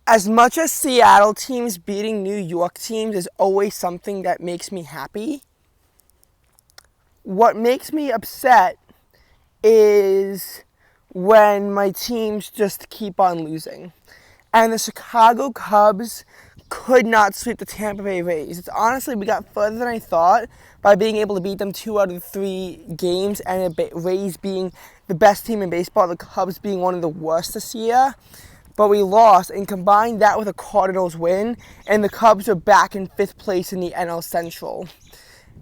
As much as Seattle teams beating New York teams is always something that makes me happy, what makes me upset is when my teams just keep on losing. And the Chicago Cubs could not sweep the Tampa Bay Rays. It's honestly, we got further than I thought by being able to beat them 2 out of 3 games, and the Rays being the best team in baseball, the Cubs being one of the worst this year. But we lost, and combined that with a Cardinals win, and the Cubs are back in 5th place in the NL Central.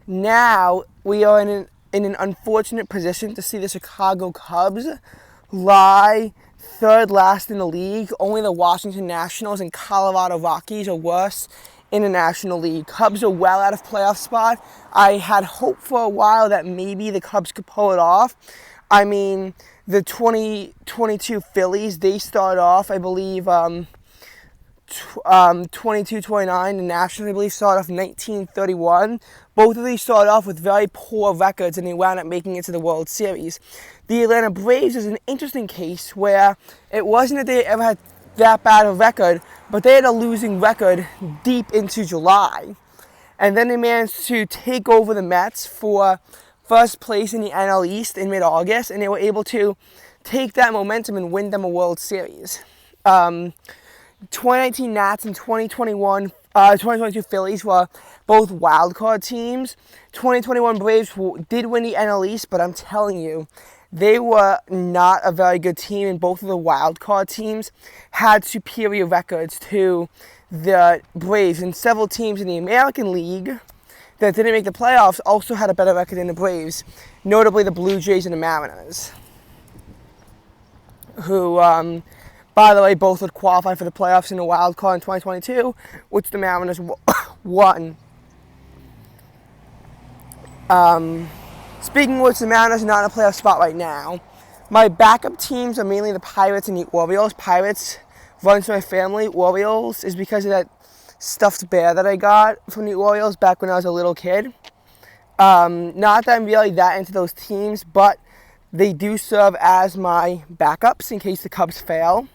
Now we are in an unfortunate position to see the Chicago Cubs lie 3rd last in the league. Only the Washington Nationals and Colorado Rockies are worse in the National League. Cubs are well out of playoff spot. I had hope for a while that maybe the Cubs could pull it off. I mean, the 2022 Phillies, they start off, I believe, 22-29. The Nationals, I believe, start off 19-31. Both of these started off with very poor records, and they wound up making it to the World Series. The Atlanta Braves is an interesting case where it wasn't that they ever had that bad of a record, but they had a losing record deep into July. And then they managed to take over the Mets for first place in the NL East in mid-August, and they were able to take that momentum and win them a World Series. 2019 Nats and 2022 Phillies were both wildcard teams. 2021 Braves did win the NL East, but I'm telling you, they were not a very good team, and both of the wildcard teams had superior records to the Braves, and several teams in the American League that didn't make the playoffs also had a better record than the Braves, notably the Blue Jays and the Mariners, who, by the way, both would qualify for the playoffs in the wild card in 2022, which the Mariners won. Speaking of which, the Mariners are not in a playoff spot right now. My backup teams are mainly the Pirates and the Orioles. Pirates runs my family. Orioles is because of that stuffed bear that I got from the Orioles back when I was a little kid. Not that I'm really that into those teams, but they do serve as my backups in case the Cubs fail.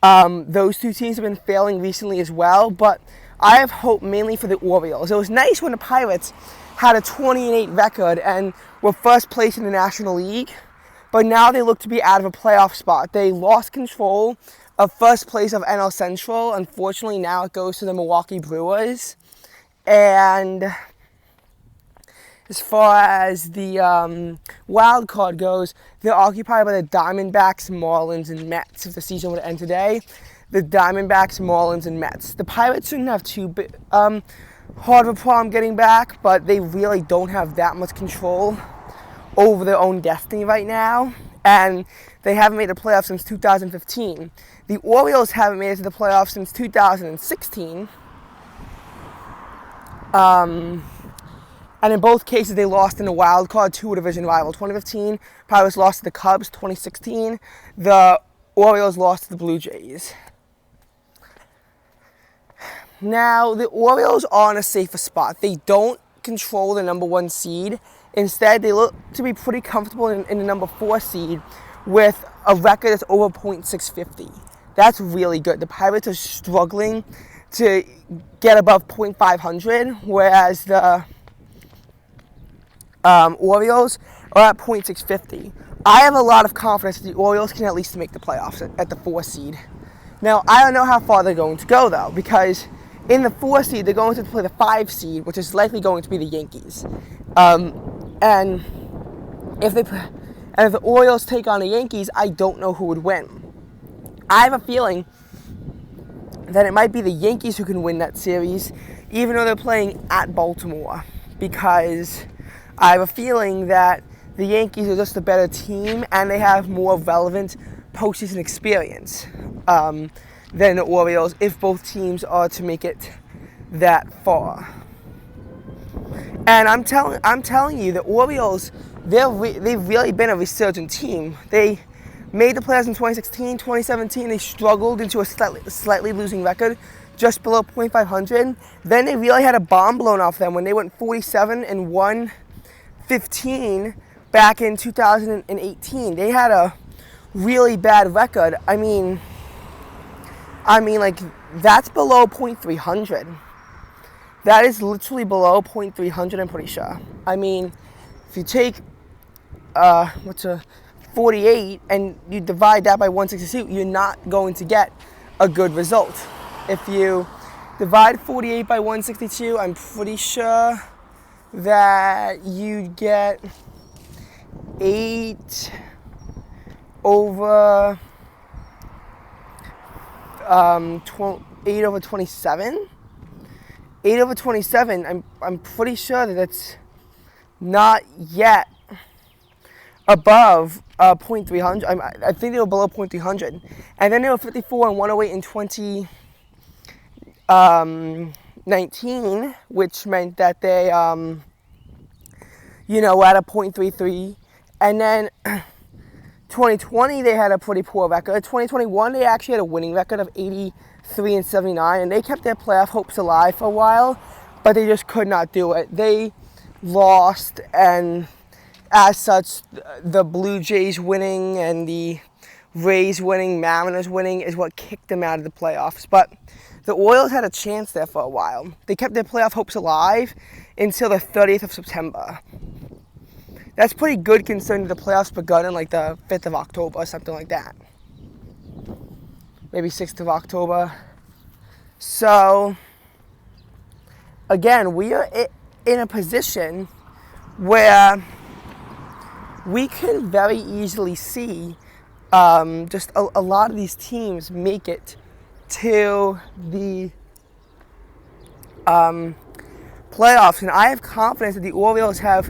Those two teams have been failing recently as well, but I have hope mainly for the Orioles. It was nice when the Pirates had a 20-8 record and were first place in the National League, but now they look to be out of a playoff spot. They lost control of first place of NL Central. Unfortunately, now it goes to the Milwaukee Brewers. And as far as the wild card goes, they're occupied by the Diamondbacks, Marlins, and Mets. If the season would end today, the Diamondbacks, Marlins, and Mets. The Pirates shouldn't have too hard of a problem getting back, but they really don't have that much control over their own destiny right now. And they haven't made the playoffs since 2015. The Orioles haven't made it to the playoffs since 2016. And in both cases, they lost in the wild card to a division rival. 2015, Pirates lost to the Cubs. 2016, the Orioles lost to the Blue Jays. Now, the Orioles are in a safer spot. They don't control the number 1 seed. Instead, they look to be pretty comfortable in the number 4 seed with a record that's over .650. That's really good. The Pirates are struggling to get above .500, whereas the Orioles are at .650. I have a lot of confidence that the Orioles can at least make the playoffs at the 4 seed. Now, I don't know how far they're going to go, though, because in the 4 seed, they're going to play the 5 seed, which is likely going to be the Yankees. And if the Orioles take on the Yankees, I don't know who would win. I have a feeling that it might be the Yankees who can win that series, even though they're playing at Baltimore, because I have a feeling that the Yankees are just a better team and they have more relevant postseason experience than the Orioles if both teams are to make it that far. And I'm telling you, the Orioles, they've really been a resurgent team. They made the playoffs in 2016, 2017. They struggled into a slightly losing record, just below .500. Then they really had a bomb blown off them when they went 47-1-15 back in 2018. They had a really bad record. I mean, I mean, like, that's below .300. That is literally below .300, I'm pretty sure. I mean, if you take, 48 and you divide that by 162, you're not going to get a good result. If you divide 48 by 162, I'm pretty sure that you'd get 8 over 8 over 27. 8 over 27, I'm pretty sure that it's not yet above .300. I think they were below .300. And then they were 54 and 108 in 2019, which meant that they, were at a .33. And then 2020, they had a pretty poor record. 2021, they actually had a winning record of 83 and 79, and they kept their playoff hopes alive for a while, but they just could not do it. They lost, and as such, the Blue Jays winning and the Rays winning, Mariners winning is what kicked them out of the playoffs. But the Orioles had a chance there for a while. They kept their playoff hopes alive until the 30th of September. That's pretty good considering the playoffs begun in like the 5th of October or something like that. Maybe 6th of October. So, again, we are in a position where we can very easily see just a lot of these teams make it to the playoffs. And I have confidence that the Orioles have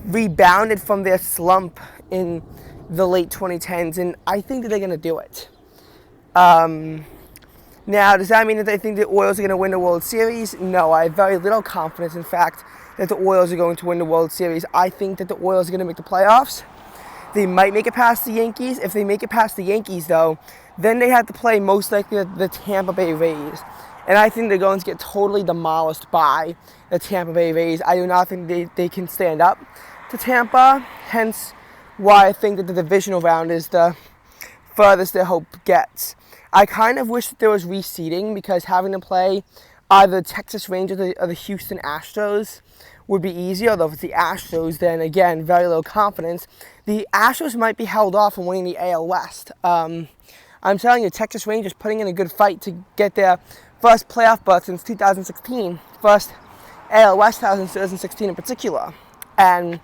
rebounded from their slump in the late 2010s, and I think that they're going to do it. Now, does that mean that I think the Orioles are going to win the World Series? No, I have very little confidence, in fact, that the Orioles are going to win the World Series. I think that the Orioles are going to make the playoffs. They might make it past the Yankees. If they make it past the Yankees, though, then they have to play most likely the Tampa Bay Rays. And I think they're going to get totally demolished by the Tampa Bay Rays. I do not think they can stand up to Tampa, hence why I think that the divisional round is the furthest their hope gets. I kind of wish that there was reseeding, because having to play either the Texas Rangers or the Houston Astros would be easier, although if it's the Astros, then again, very low confidence. The Astros might be held off from winning the AL West. I'm telling you, Texas Rangers putting in a good fight to get their first playoff berth since 2016, first AL West since 2016 in particular. And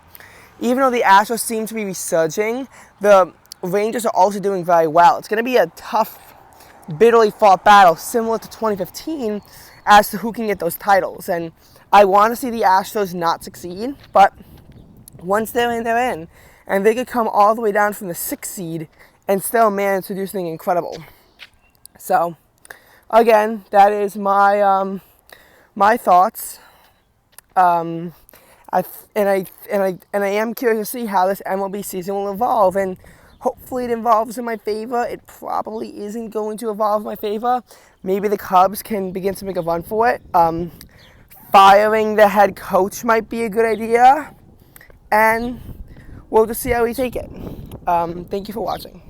even though the Astros seem to be resurging, the Rangers are also doing very well. It's going to be a tough, bitterly fought battle, similar to 2015, as to who can get those titles. And I want to see the Astros not succeed, but once they're in, they're in. And they could come all the way down from the 6th seed and still manage to do something incredible. So, again, that is my my thoughts. I am curious to see how this MLB season will evolve, and hopefully it evolves in my favor. It probably isn't going to evolve in my favor. Maybe the Cubs can begin to make a run for it. Firing the head coach might be a good idea, and we'll just see how we take it. Thank you for watching.